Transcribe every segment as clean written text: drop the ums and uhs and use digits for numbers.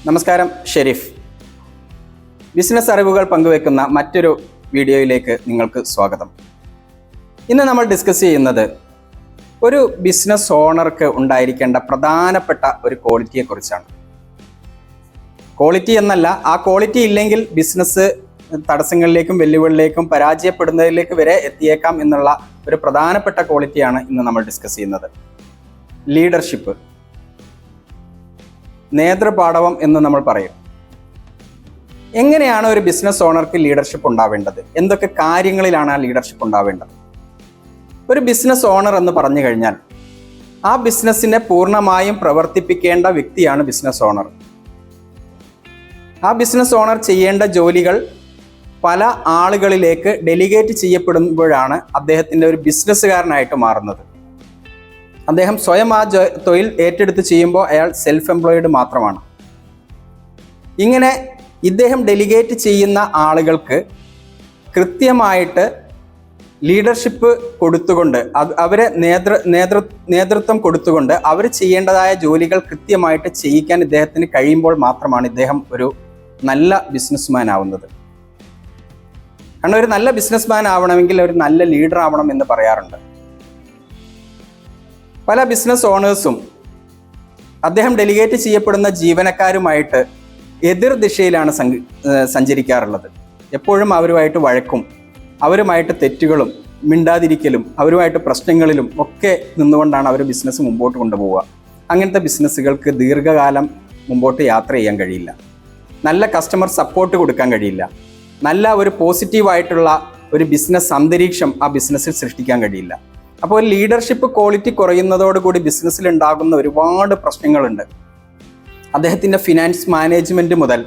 നമസ്കാരം, ഷെരീഫ്. ബിസിനസ് അറിവുകൾ പങ്കുവെക്കുന്ന മറ്റൊരു വീഡിയോയിലേക്ക് നിങ്ങൾക്ക് സ്വാഗതം. ഇന്ന് നമ്മൾ ഡിസ്കസ് ചെയ്യുന്നത് ഒരു ബിസിനസ് ഓണർക്ക് ഉണ്ടായിരിക്കേണ്ട പ്രധാനപ്പെട്ട ഒരു ക്വാളിറ്റിയെക്കുറിച്ചാണ്. ക്വാളിറ്റി എന്നല്ല, ആ ക്വാളിറ്റി ഇല്ലെങ്കിൽ ബിസിനസ് തടസ്സങ്ങളിലേക്കും വെല്ലുവിളികളിലേക്കും പരാജയപ്പെടുന്നതിലേക്ക് വരെ എത്തിയേക്കാം എന്നുള്ള ഒരു പ്രധാനപ്പെട്ട ക്വാളിറ്റിയാണ് ഇന്ന് നമ്മൾ ഡിസ്കസ് ചെയ്യുന്നത്. ലീഡർഷിപ്പ്, നേതൃപാടവം എന്ന് നമ്മൾ പറയും. എങ്ങനെയാണ് ഒരു ബിസിനസ് ഓണർക്ക് ലീഡർഷിപ്പ് ഉണ്ടാവേണ്ടത്? എന്തൊക്കെ കാര്യങ്ങളിലാണ് ആ ലീഡർഷിപ്പ് ഉണ്ടാവേണ്ടത്? ഒരു ബിസിനസ് ഓണർ എന്ന് പറഞ്ഞു കഴിഞ്ഞാൽ ആ ബിസിനസ്സിനെ പൂർണ്ണമായും പ്രവർത്തിപ്പിക്കേണ്ട വ്യക്തിയാണ് ബിസിനസ് ഓണർ. ആ ബിസിനസ് ഓണർ ചെയ്യേണ്ട ജോലികൾ പല ആളുകളിലേക്ക് ഡെലിഗേറ്റ് ചെയ്യപ്പെടുമ്പോഴാണ് അദ്ദേഹത്തിൻ്റെ ഒരു ബിസിനസ്സുകാരനായിട്ട് മാറുന്നത്. അദ്ദേഹം സ്വയം ആ തൊഴിൽ ഏറ്റെടുത്ത് ചെയ്യുമ്പോൾ അയാൾ സെൽഫ് എംപ്ലോയിഡ് മാത്രമാണ്. ഇങ്ങനെ ഇദ്ദേഹം ഡെലിഗേറ്റ് ചെയ്യുന്ന ആളുകൾക്ക് കൃത്യമായിട്ട് ലീഡർഷിപ്പ് കൊടുത്തുകൊണ്ട് അവരെ നേതൃത്വം കൊടുത്തുകൊണ്ട് അവർ ചെയ്യേണ്ടതായ ജോലികൾ കൃത്യമായിട്ട് ചെയ്യിക്കാൻ ഇദ്ദേഹത്തിന് കഴിയുമ്പോൾ മാത്രമാണ് ഇദ്ദേഹം ഒരു നല്ല ബിസിനസ്മാൻ ആവുന്നത്. കാരണം ഒരു നല്ല ബിസിനസ്മാൻ ആവണമെങ്കിൽ ഒരു നല്ല ലീഡർ ആവണം എന്ന് പറയാറുണ്ട്. പല ബിസിനസ് ഓണേഴ്സും അദ്ദേഹം ഡെലിഗേറ്റ് ചെയ്യപ്പെടുന്ന ജീവനക്കാരുമായിട്ട് എതിർ ദിശയിലാണ് സഞ്ചരിക്കാറുള്ളത്. എപ്പോഴും അവരുമായിട്ട് വഴക്കും, അവരുമായിട്ട് തെറ്റുകളും, മിണ്ടാതിരിക്കലും, അവരുമായിട്ട് പ്രശ്നങ്ങളിലും ഒക്കെ നിന്നുകൊണ്ടാണ് അവർ ബിസിനസ് മുമ്പോട്ട് കൊണ്ടുപോവുക. അങ്ങനത്തെ ബിസിനസ്സുകൾക്ക് ദീർഘകാലം മുമ്പോട്ട് യാത്ര ചെയ്യാൻ കഴിയില്ല. നല്ല കസ്റ്റമർ സപ്പോർട്ട് കൊടുക്കാൻ കഴിയില്ല. നല്ല ഒരു പോസിറ്റീവായിട്ടുള്ള ഒരു ബിസിനസ് അന്തരീക്ഷം ആ ബിസിനസ്സിൽ സൃഷ്ടിക്കാൻ കഴിയില്ല. അപ്പോൾ ലീഡർഷിപ്പ് ക്വാളിറ്റി കുറയുന്നതോടുകൂടി ബിസിനസ്സിൽ ഉണ്ടാകുന്ന ഒരുപാട് പ്രശ്നങ്ങളുണ്ട്. അദ്ദേഹത്തിൻ്റെ ഫിനാൻസ് മാനേജ്മെൻറ്റ് മുതൽ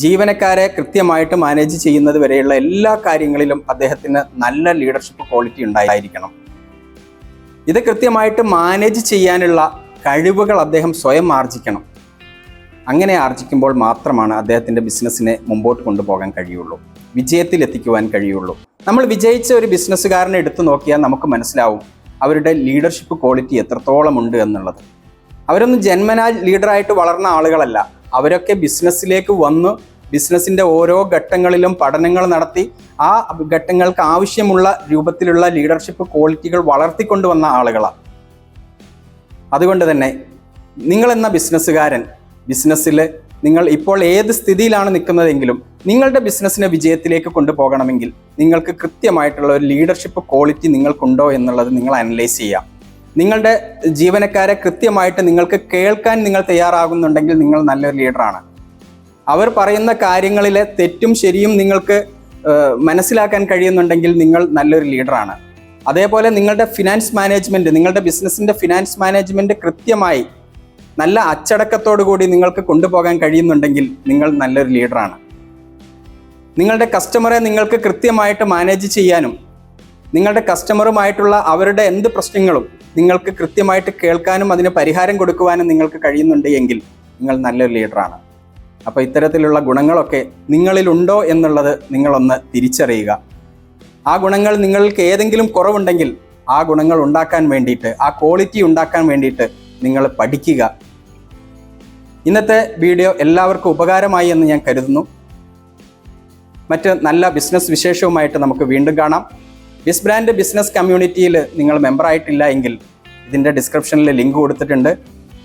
ജീവനക്കാരെ കൃത്യമായിട്ട് മാനേജ് ചെയ്യുന്നത് വരെയുള്ള എല്ലാ കാര്യങ്ങളിലും അദ്ദേഹത്തിന് നല്ല ലീഡർഷിപ്പ് ക്വാളിറ്റി ഉണ്ടായിരിക്കണം. ഇത് കൃത്യമായിട്ട് മാനേജ് ചെയ്യാനുള്ള കഴിവുകൾ അദ്ദേഹം സ്വയം ആർജിക്കണം. അങ്ങനെ ആർജിക്കുമ്പോൾ മാത്രമാണ് അദ്ദേഹത്തിൻ്റെ ബിസിനസ്സിനെ മുമ്പോട്ട് കൊണ്ടുപോകാൻ കഴിയുള്ളൂ, വിജയത്തിലെത്തിക്കുവാൻ കഴിയുള്ളൂ. നമ്മൾ വിജയിച്ച ഒരു ബിസിനസ്സുകാരനെ എടുത്തു നോക്കിയാൽ നമുക്ക് മനസ്സിലാവും അവരുടെ ലീഡർഷിപ്പ് ക്വാളിറ്റി എത്രത്തോളം ഉണ്ട് എന്നുള്ളത്. അവരൊന്നും ജന്മനാ ലീഡറായിട്ട് വളർന്ന ആളുകളല്ല. അവരൊക്കെ ബിസിനസ്സിലേക്ക് വന്ന് ബിസിനസ്സിൻ്റെ ഓരോ ഘട്ടങ്ങളിലും പഠനങ്ങൾ നടത്തി ആ ഘട്ടങ്ങൾക്ക് ആവശ്യമുള്ള രൂപത്തിലുള്ള ലീഡർഷിപ്പ് ക്വാളിറ്റികൾ വളർത്തിക്കൊണ്ടുവന്ന ആളുകളാണ്. അതുകൊണ്ട് തന്നെ നിങ്ങളെന്ന ബിസിനസ്സുകാരൻ ബിസിനസ്സിൽ നിങ്ങൾ ഇപ്പോൾ ഏത് സ്ഥിതിയിലാണ് നിൽക്കുന്നതെങ്കിലും നിങ്ങളുടെ ബിസിനസ്സിനെ വിജയത്തിലേക്ക് കൊണ്ടുപോകണമെങ്കിൽ നിങ്ങൾക്ക് കൃത്യമായിട്ടുള്ള ഒരു ലീഡർഷിപ്പ് ക്വാളിറ്റി നിങ്ങൾക്കുണ്ടോ എന്നുള്ളത് നിങ്ങൾ അനലൈസ് ചെയ്യാം. നിങ്ങളുടെ ജീവനക്കാരെ കൃത്യമായിട്ട് നിങ്ങൾക്ക് കേൾക്കാൻ നിങ്ങൾ തയ്യാറാകുന്നുണ്ടെങ്കിൽ നിങ്ങൾ നല്ലൊരു ലീഡറാണ്. അവർ പറയുന്ന കാര്യങ്ങളിലെ തെറ്റും ശരിയും നിങ്ങൾക്ക് മനസ്സിലാക്കാൻ കഴിയുന്നുണ്ടെങ്കിൽ നിങ്ങൾ നല്ലൊരു ലീഡറാണ്. അതേപോലെ നിങ്ങളുടെ ഫിനാൻസ് മാനേജ്മെൻറ്റ്, നിങ്ങളുടെ ബിസിനസ്സിൻ്റെ ഫിനാൻസ് മാനേജ്മെൻറ്റ് കൃത്യമായി നല്ല അച്ചടക്കത്തോടു കൂടി നിങ്ങൾക്ക് കൊണ്ടുപോകാൻ കഴിയുന്നുണ്ടെങ്കിൽ നിങ്ങൾ നല്ലൊരു ലീഡറാണ്. നിങ്ങളുടെ കസ്റ്റമറെ നിങ്ങൾക്ക് കൃത്യമായിട്ട് മാനേജ് ചെയ്യാനും നിങ്ങളുടെ കസ്റ്റമറുമായിട്ടുള്ള അവരുടെ എന്ത് പ്രശ്നങ്ങളും നിങ്ങൾക്ക് കൃത്യമായിട്ട് കേൾക്കാനും അതിന് പരിഹാരം കൊടുക്കുവാനും നിങ്ങൾക്ക് കഴിയുന്നുണ്ട് എങ്കിൽ നിങ്ങൾ നല്ലൊരു ലീഡറാണ്. അപ്പോൾ ഇത്തരത്തിലുള്ള ഗുണങ്ങളൊക്കെ നിങ്ങളിലുണ്ടോ എന്നുള്ളത് നിങ്ങളൊന്ന് തിരിച്ചറിയുക. ആ ഗുണങ്ങൾ നിങ്ങൾക്ക് ഏതെങ്കിലും കുറവുണ്ടെങ്കിൽ ആ ഗുണങ്ങൾ ഉണ്ടാക്കാൻ വേണ്ടിയിട്ട്, ആ ക്വാളിറ്റി ഉണ്ടാക്കാൻ വേണ്ടിയിട്ട് നിങ്ങൾ പഠിക്കുക. ഇന്നത്തെ വീഡിയോ എല്ലാവർക്കും ഉപകാരമായി എന്ന് ഞാൻ കരുതുന്നു. മറ്റ് നല്ല ബിസിനസ് വിശേഷവുമായിട്ട് നമുക്ക് വീണ്ടും കാണാം. ബിസ് ബ്രാൻഡ് ബിസിനസ് കമ്മ്യൂണിറ്റിയിൽ നിങ്ങൾ മെമ്പറായിട്ടില്ല എങ്കിൽ ഇതിൻ്റെ ഡിസ്ക്രിപ്ഷനിൽ ലിങ്ക് കൊടുത്തിട്ടുണ്ട്.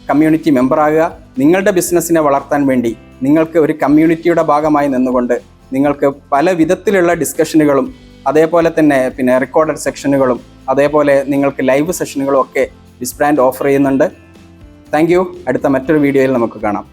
കമ്മ്യൂണിറ്റി മെമ്പറാകുക. നിങ്ങളുടെ ബിസിനസ്സിനെ വളർത്താൻ വേണ്ടി നിങ്ങൾക്ക് ഒരു കമ്മ്യൂണിറ്റിയുടെ ഭാഗമായി നിന്നുകൊണ്ട് നിങ്ങൾക്ക് പല വിധത്തിലുള്ള ഡിസ്കഷനുകളും അതേപോലെ തന്നെ റെക്കോർഡഡ് സെക്ഷനുകളും അതേപോലെ നിങ്ങൾക്ക് ലൈവ് സെഷനുകളും ഒക്കെ ബിസ് ബ്രാൻഡ് ഓഫർ ചെയ്യുന്നുണ്ട്. Thank you. അടുത്ത മറ്റൊരു വീഡിയോയിൽ നമുക്ക് കാണാം.